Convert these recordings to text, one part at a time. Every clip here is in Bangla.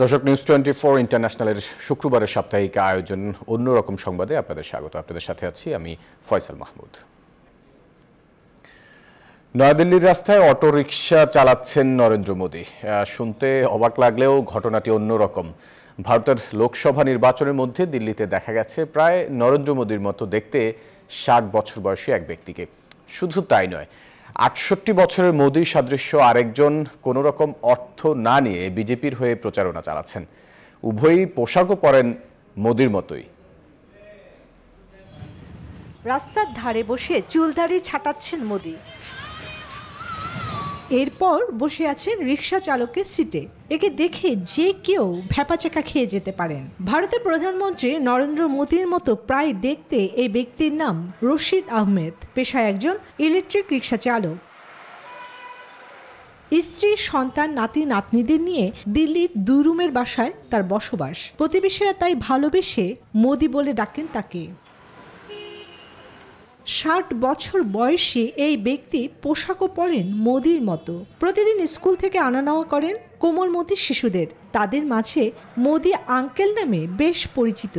দর্শক নিউজ 24 ইন্টারন্যাশনালের শুক্রবারের সাপ্তাহিক আয়োজন অন্যরকম সংবাদে আপনাদের স্বাগত। আপনাদের সাথে আছি আমি ফয়সাল মাহমুদ। নয়াদিল্লির রাস্তায় অটোরিকশা চালাচ্ছেন নরেন্দ্র মোদী। শুনতে অবাক লাগলেও ঘটনাটি অন্যরকম। ভারতের লোকসভা নির্বাচনের মধ্যে দিল্লিতে দেখা গেছে প্রায় নরেন্দ্র মোদীর মতো দেখতে 60 বছর বয়সী এক ব্যক্তিকে। শুধু তাই নয়, 68 বছরের মোদী সাদৃশ্য আরেকজন কোনো রকম অর্থ না নিয়ে বিজেপির হয়ে প্রচারণা চালাচ্ছেন। উভয়ই পোশাকও পরেন মোদীর মতোই। রাস্তার ধারে বসে চুলদাড়ি ছাটাচ্ছেন মোদী। এরপর বসে আছেন রিকশা চালকের সিটে। একে দেখে যে কেউ ভ্যাপাচাকা খেয়ে যেতে পারেন। ভারতের প্রধানমন্ত্রী নরেন্দ্র মোদীর মতো প্রায় দেখতে এই ব্যক্তির নাম রশিদ আহমেদ। পেশায় একজন ইলেকট্রিক রিকশা চালক। স্ত্রী, সন্তান, নাতি নাতনিদের নিয়ে দিল্লির 2 রুমের বাসায় তার বসবাস। প্রতিবেশীরা তাই ভালোবেসে মোদী বলে ডাকেন তাকে। 60 বছর বয়সী এই ব্যক্তি পোশাকও পরেন মোদীর মতো। প্রতিদিন স্কুল থেকে আনা নেওয়া করেন কোমলমতি শিশুদের। তাদের মাঝে মোদী আঙ্কেল নামে বেশ পরিচিত।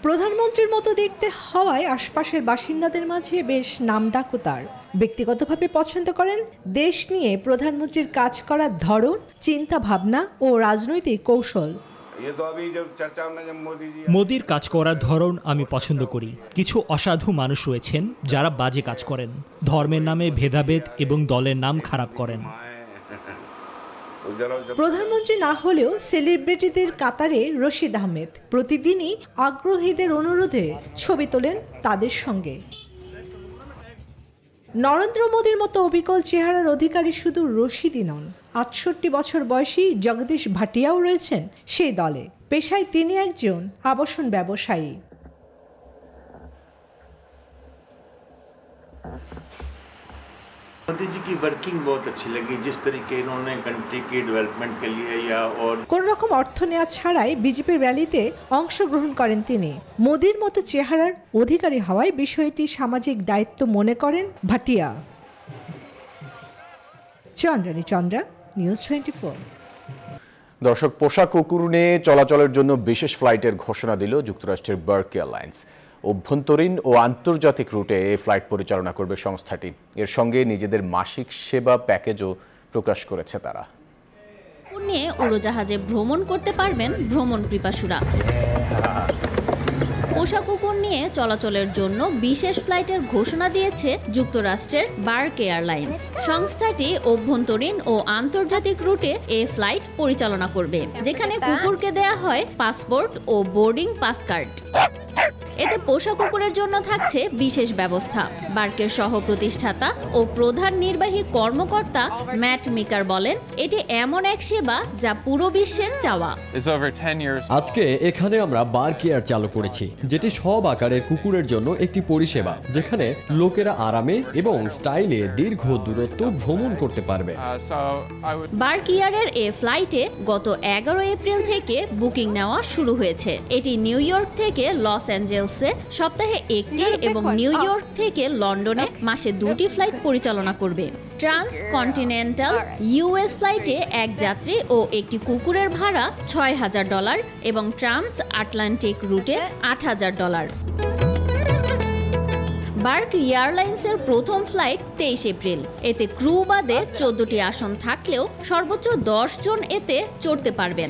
প্রধানমন্ত্রীর মতো দেখতে হওয়ায় আশপাশের বাসিন্দাদের মাঝে বেশ নামডাকও তার। ব্যক্তিগতভাবে পছন্দ করেন দেশ নিয়ে প্রধানমন্ত্রীর কাজ করার ধরন, চিন্তা ভাবনা ও রাজনৈতিক কৌশল। মোদীর কাজ করার ধরন আমি পছন্দ করি। কিছু অসাধু মানুষ রয়েছেন যারা বাজে কাজ করেন, ধর্মের নামে ভেদাভেদ এবং দলের নাম খারাপ করেন। প্রধানমন্ত্রী না হলেও সেলিব্রিটিদের কাতারে রশিদ আহমেদ। প্রতিদিনই আগ্রহীদের অনুরোধে ছবি তোলেন তাদের সঙ্গে। নরেন্দ্র মোদীর মতো অবিকল চেহারার অধিকারী শুধু রশিদই নন, 68 বছর বয়সী জগদীশ ভাটিয়াও রয়েছেন সেই দলে। পেশায় তিনি একজন আবাসন ব্যবসায়ী। मोदी जी की वर्किंग बहुत अच्छी लगी, जिस तरीके इन्होंने कंट्री की डेवलपमेंट के लिए या और কোন রকম অর্থ নেওয়া ছাড়াই বিজেপির র্যালিতে অংশগ্রহণ করেন তিনি। মোদীর মতো চেহারার অধিকারী হওয়ায় বিষয়টি সামাজিক দায়িত্ব মনে করেন ভাটিয়া। চন্দ্রানী চন্দ্রা, নিউজ 24। দর্শক, পোশাক কুকুর নিয়ে চলাচলের জন্য বিশেষ ফ্লাইটের ঘোষণা দিল যুক্তরাষ্ট্রের বার্ক এয়ারলাইন্স। অভ্যন্তরীণ ও আন্তর্জাতিক রুটে এই ফ্লাইট পরিচালনা করবে সংস্থাটি। এর সঙ্গে নিজেদের মাসিক সেবা প্যাকেজও প্রকাশ করেছে তারা। নিয়ে উড়োজাহাজে ভ্রমণ করতে পারবেন ভ্রমণ পিপাসুরা। পোষা কুকুর নিয়ে চলাচলের জন্য বিশেষ ফ্লাইটের ঘোষণা দিয়েছে যুক্তরাষ্ট্রের বার্ক এয়ারলাইন্স। সংস্থাটি অভ্যন্তরীণ ও আন্তর্জাতিক রুটে এই ফ্লাইট পরিচালনা করবে, যেখানে কুকুরকে দেয়া হয় পাসপোর্ট ও বোর্ডিং পাস কার্ড। এতে পোষা কুকুরের জন্য থাকছে বিশেষ ব্যবস্থা। বার্কের সহ প্রতিষ্ঠাতা ও প্রধান নির্বাহী কর্মকর্তা ম্যাট মিকার বলেন, এটি এমন এক সেবা যা পুরো বিশ্বের চাওয়া। আজকে এখানে আমরা বার্ক এয়ার চালু করেছি, যেটি সব আকারের কুকুরের জন্য একটি পরিষেবা, যেখানে লোকেরা আরামে এবং স্টাইলে দীর্ঘ দূরত্ব ভ্রমণ করতে পারবে। বার্ক এয়ারের এ ফ্লাইটে গত 11 এপ্রিল থেকে বুকিং নেওয়া শুরু হয়েছে। এটি নিউ ইয়র্ক থেকে লস অ্যাঞ্জেলেসে সপ্তাহে 1টি এবং নিউ ইয়র্ক থেকে লন্ডনে মাসে 2টি ফ্লাইট পরিচালনা করবে। ট্রান্স কন্টিনেন্টাল ইউএস ফ্লাইটে এক যাত্রী ও একটি কুকুরের ভাড়া $6,000 এবং ট্রান্স আটলান্টিক রুটে $8,000। বার্ক এয়ারলাইন্সের প্রথম ফ্লাইট 23 এপ্রিল। এতে ক্রু বাদে 14টি আসন থাকলেও সর্বোচ্চ 10 জন এতে চড়তে পারবেন।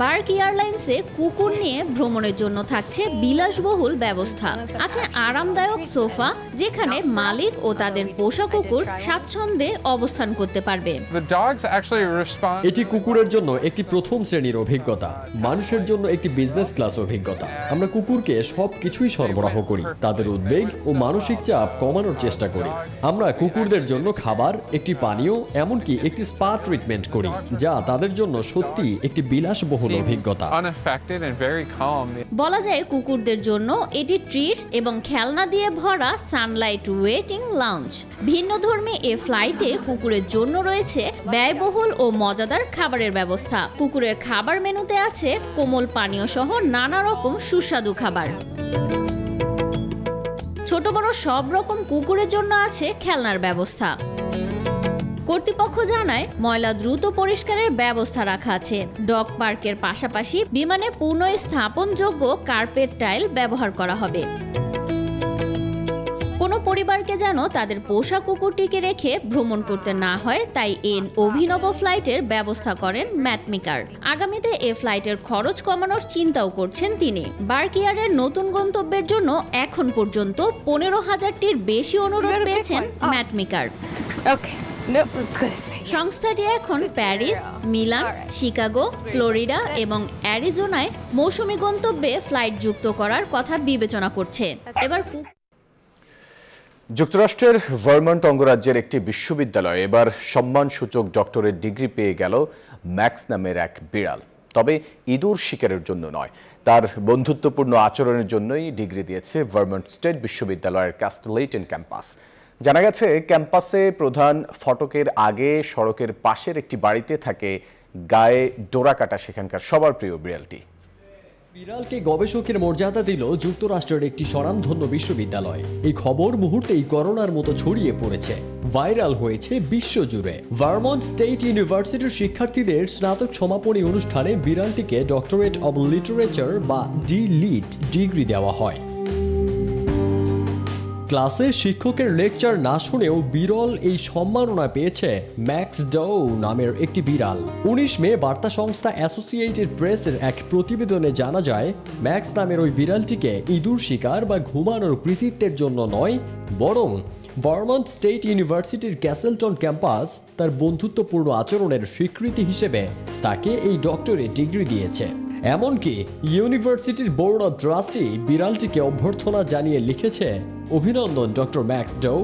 বার্ক এয়ারলাইন্সে কুকুর নিয়ে ভ্রমণের জন্য থাকছে বিলাসবহুল ব্যবস্থা। আছে আরামদায়ক সোফা, যেখানে মালিক ও তাদের পোষা কুকুর স্বাচ্ছন্দ্যে অবস্থান করতে পারবে। এটি কুকুরের জন্য একটি প্রথম শ্রেণীর অভিজ্ঞতা, মানুষের জন্য একটি বিজনেস ক্লাস অভিজ্ঞতা। আমরা কুকুরকে সবকিছুই সরবরাহ করি, তাদের উদ্বেগ ও মানসিক চাপ কমানোর চেষ্টা করি। আমরা কুকুরদের জন্য খাবার, একটি পানীয়, এমনকি একটি স্পা ট্রিটমেন্ট করি, যা তাদের জন্য সত্যি একটি বিলাসবহুল অভিজ্ঞতা। বলা যায় কুকুরদের জন্য এটি ট্রিটস এবং খেলনা দিয়ে ভরা সানলাইট ওয়েটিং লাউঞ্জ। ভিন্নধর্মী এ ফ্লাইটে কুকুরের জন্য রয়েছে ব্যয়বহুল ও মজাদার খাবারের ব্যবস্থা। কুকুরের খাবার মেনুতে আছে কোমল পানীয় সহ নানা রকম সুস্বাদু খাবার। ছোট বড় সব রকম কুকুরের জন্য আছে খেলনার ব্যবস্থা। কর্তৃপক্ষ জানায় ময়লা দ্রুত পরিষ্কারের ব্যবস্থা রাখা আছে। ডগ পার্কের পাশাপাশি বিমানে পুনঃস্থাপনযোগ্য কার্পেট টাইল ব্যবহার করা হবে। কোনো পরিবারকে যেন তাদের পোষা কুকুরটিকে রেখে ভ্রমণ করতে না হয়, তাই এই অভিনব ফ্লাইটের ব্যবস্থা করেন ম্যাট মেকার। আগামীতে এ ফ্লাইটের খরচ কমানোর চিন্তাও করছেন তিনি। বার্ক এয়ারের নতুন গন্তব্যের জন্য এখন পর্যন্ত 15,000টির বেশি অনুরোধ পেয়েছেন ম্যাট মেকার। সংস্থাটি এখন প্যারিস, মিলান, শিকাগো, ফ্লোরিডা এবং অ্যারিজোনায় মৌসুমী গন্তব্যে ফ্লাইট যুক্ত করার কথা বিবেচনা করছে। এবার যুক্তরাষ্ট্রের ভারমন্ট অঙ্গরাজ্যের একটি বিশ্ববিদ্যালয়ে এবার সম্মানসূচক ডক্টরেট ডিগ্রি পেয়ে গেল ম্যাক্স নামের এক বিড়াল। তবে ইঁদুর শিকারের জন্য নয়, তার বন্ধুত্বপূর্ণ আচরণের জন্যই ডিগ্রি দিয়েছে ভারমন্ট স্টেট বিশ্ববিদ্যালয়ের ক্যাস্টলেটন ক্যাম্পাস। জানা গেছে, ক্যাম্পাসে প্রধান ফটকের আগে সড়কের পাশের একটি বাড়িতে থাকে গায়ে ডোরা কাটা সেখানকার সবার প্রিয় বিড়ালটি। বিড়ালকে গবেষকের মর্যাদা দিল যুক্তরাষ্ট্রের একটি স্বনামধন্য বিশ্ববিদ্যালয়। এই খবর মুহূর্তেই করোনার মতো ছড়িয়ে পড়েছে, ভাইরাল হয়েছে বিশ্বজুড়ে। ভারমন্ট স্টেট ইউনিভার্সিটির শিক্ষার্থীদের স্নাতক সমাপনী অনুষ্ঠানে বিড়ালটিকে ডক্টরেট অব লিটারেচার বা ডি.লিট ডিগ্রি দেওয়া হয়। ক্লাসে শিক্ষকের লেকচার না শুনেও বিরল এই সম্মাননা পেয়েছে ম্যাক্স ডৌ নামের একটি বিড়াল। 19 মে বার্তা সংস্থা অ্যাসোসিয়েটেড প্রেসের এক প্রতিবেদনে জানা যায়, ম্যাক্স নামের ওই বিড়ালটিকে ইঁদুর শিকার বা ঘুমানোর কৃতিত্বের জন্য নয়, বরং ভারমন্ট স্টেট ইউনিভার্সিটির ক্যাসেলটন ক্যাম্পাস তার বন্ধুত্বপূর্ণ আচরণের স্বীকৃতি হিসেবে তাকে এই ডক্টরেট ডিগ্রি দিয়েছে। এমনকি ইউনিভার্সিটির বোর্ড অব ট্রাস্টি বিড়ালটিকে অভ্যর্থনা জানিয়ে লিখেছে, অভিনন্দন ডক্টর ম্যাক্স ডৌ।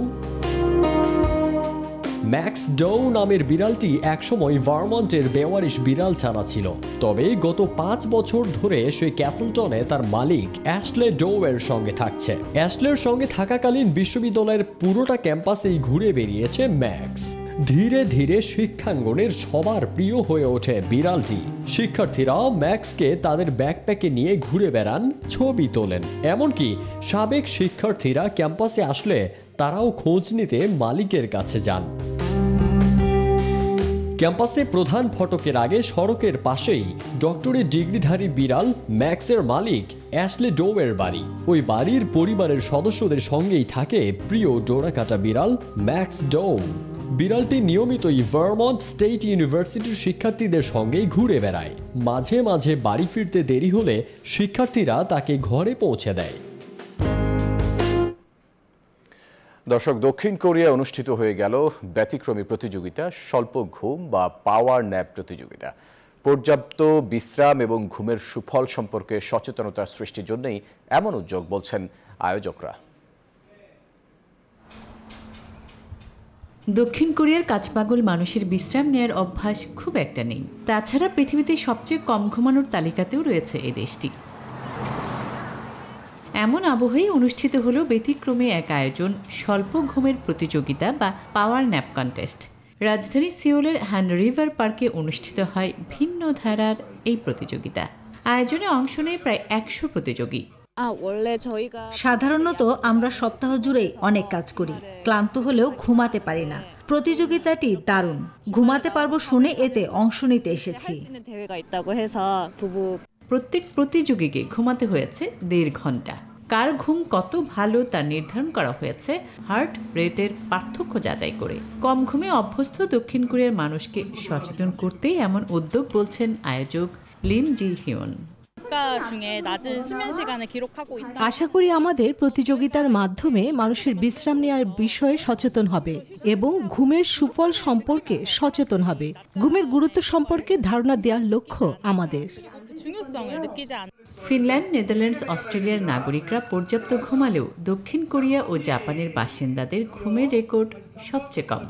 ম্যাক্স ডৌ নামের বিড়ালটি একসময় ভারমন্টের বেওয়ারিশ বিড়াল ছানা ছিল। তবে গত 5 বছর ধরে সে ক্যাসেলটনে তার মালিক অ্যাশলে ডৌ এর সঙ্গে থাকছে। অ্যাশলের সঙ্গে থাকাকালীন বিশ্ববিদ্যালয়ের পুরোটা ক্যাম্পাসেই ঘুরে বেরিয়েছে ম্যাক্স। ধীরে ধীরে শিক্ষাঙ্গনের সবার প্রিয় হয়ে ওঠে বিড়ালটি। শিক্ষার্থীরা ম্যাক্সকে তাদের ব্যাকপ্যাকে নিয়ে ঘুরে বেড়ান, ছবি তোলেন। এমনকি সাবেক শিক্ষার্থীরা ক্যাম্পাসে আসলে তারাও খোঁজ নিতে মালিকের কাছে যান। ক্যাম্পাসে প্রধান ফটকের আগে সড়কের পাশেই ডক্টরেট ডিগ্রিধারী বিড়াল ম্যাক্সের মালিক অ্যাশলে ডৌ এর বাড়ি। ওই বাড়ির পরিবারের সদস্যদের সঙ্গেই থাকে প্রিয় ডোরাকাটা বিড়াল ম্যাক্স ডৌ। বিড়ালটি নিয়মিতই ভারমন্ট স্টেট ইউনিভার্সিটির শিক্ষার্থীদের সঙ্গেই ঘুরে বেড়ায়। মাঝে মাঝে বাড়ি ফিরতে দেরি হলে শিক্ষার্থীরা তাকে ঘরে পৌঁছে দেয়। দর্শক, দক্ষিণ কোরিয়ায় অনুষ্ঠিত হয়ে গেল ব্যতিক্রমী প্রতিযোগিতা স্বল্প ঘুম বা পাওয়ার ন্যাপ প্রতিযোগিতা। পর্যাপ্ত বিশ্রাম এবং ঘুমের সুফল সম্পর্কে সচেতনতা সৃষ্টির জন্যই এমন উদ্যোগ বলছেন আয়োজকরা। দক্ষিণ কোরিয়ার কাজপাগল মানুষের বিশ্রাম নেয়ার অভ্যাস খুব একটা নেই। তাছাড়া পৃথিবীতে সবচেয়ে কম ঘুমানোর তালিকাতেও রয়েছে এই দেশটি। এমন আবহেই অনুষ্ঠিত হলো ব্যতিক্রমে এক আয়োজন স্বল্প ঘুমের প্রতিযোগিতা বা পাওয়ার ন্যাপ কন্টেস্ট। রাজধানী সিওলের হ্যান রিভার পার্কে অনুষ্ঠিত হয় ভিন্ন ধারার এই প্রতিযোগিতা। আয়োজনে অংশ নেয় প্রায় 100 প্রতিযোগী। সাধারণত আমরা সপ্তাহ জুড়েই অনেক কাজ করি, ক্লান্ত হলেও ঘুমাতে পারি না। প্রতিযোগিতাটি দারুণ, ঘুমাতে পারবো শুনে এতে অংশ নিতে এসেছি। প্রত্যেক প্রতিযোগীকে ঘুমাতে হয়েছে 1.5 ঘন্টা। কার ঘুম কত ভালো তা নির্ধারণ করা হয়েছে হার্ট রেটের পার্থক্য যাচাই করে। কম ঘুমে অভ্যস্ত দক্ষিণ কোরিয়ার মানুষকে সচেতন করতেই এমন উদ্যোগ বলছেন আয়োজক লিন জি হিয়ন। আশা করি আমাদের প্রতিযোগিতার মাধ্যমে মানুষের বিশ্রাম নেওয়ার বিষয়ে সচেতন হবে এবং ঘুমের সুফল সম্পর্কে সচেতন হবে। ঘুমের গুরুত্ব সম্পর্কে ধারণা দেওয়ার লক্ষ্য আমাদের। ফিনল্যান্ড, নেদারল্যান্ডস, অস্ট্রেলিয়ার নাগরিকরা পর্যাপ্ত ঘুমালেও দক্ষিণ কোরিয়া ও জাপানের বাসিন্দাদের ঘুমের রেকর্ড সবচেয়ে কম।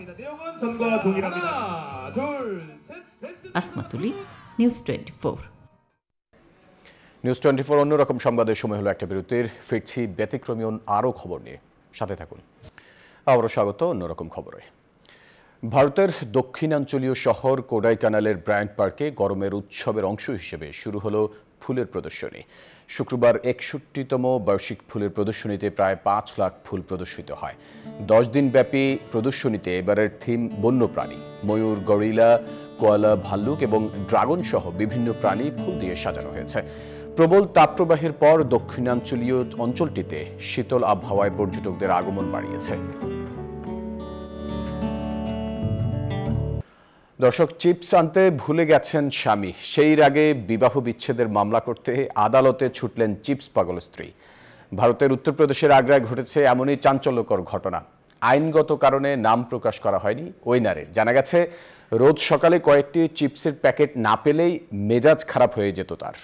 আসমাতুলি, নিউজ 24। নিউজ 24 অন্যরকম সংবাদের সময় হলো একটা বিরতির। ফিরছি ব্যতিক্রমী আরও খবর নিয়ে, সাথে থাকুন। আবারও স্বাগত অন্যরকম খবরে। ভারতের দক্ষিণাঞ্চলীয় শহর কোডাইকানালের ব্রায়ান্ট পার্কে গরমের উৎসবের অংশ হিসেবে শুরু হলো ফুলের প্রদর্শনী। শুক্রবার 61তম বার্ষিক ফুলের প্রদর্শনীতে প্রায় 5 লাখ ফুল প্রদর্শিত হয়। 10 দিনব্যাপী প্রদর্শনীতে এবারের থিম বন্যপ্রাণী। ময়ূর, গরিলা, কোয়ালা, ভাল্লুক এবং ড্রাগন সহ বিভিন্ন প্রাণী ফুল দিয়ে সাজানো হয়েছে। প্রবল তাপপ্রবাহের পর দক্ষিণাঞ্চলীয় অঞ্চলটিতে শীতল আবহাওয়ায় পর্যটকদের আগমন বাড়িয়েছে। দর্শক, চিপস আনতে ভুলে গেছেন স্বামী, সেই রাগে বিবাহ বিচ্ছেদের মামলা করতে আদালতে ছুটলেন চিপস পাগল স্ত্রী। ভারতের উত্তরপ্রদেশের আগ্রায় ঘটেছে এমনই চাঞ্চল্যকর ঘটনা। আইনগত কারণে নাম প্রকাশ করা হয়নি ওই নারীর। জানা গেছে, রোজ সকালে কয়েকটি চিপসের প্যাকেট না পেলেই মেজাজ খারাপ হয়ে যেত তার।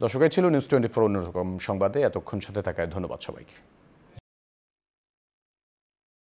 দর্শক, ছিল নিউজ 24 অন্যরকম সংবাদে এতক্ষণ সাথে থাকায় ধন্যবাদ সবাইকে।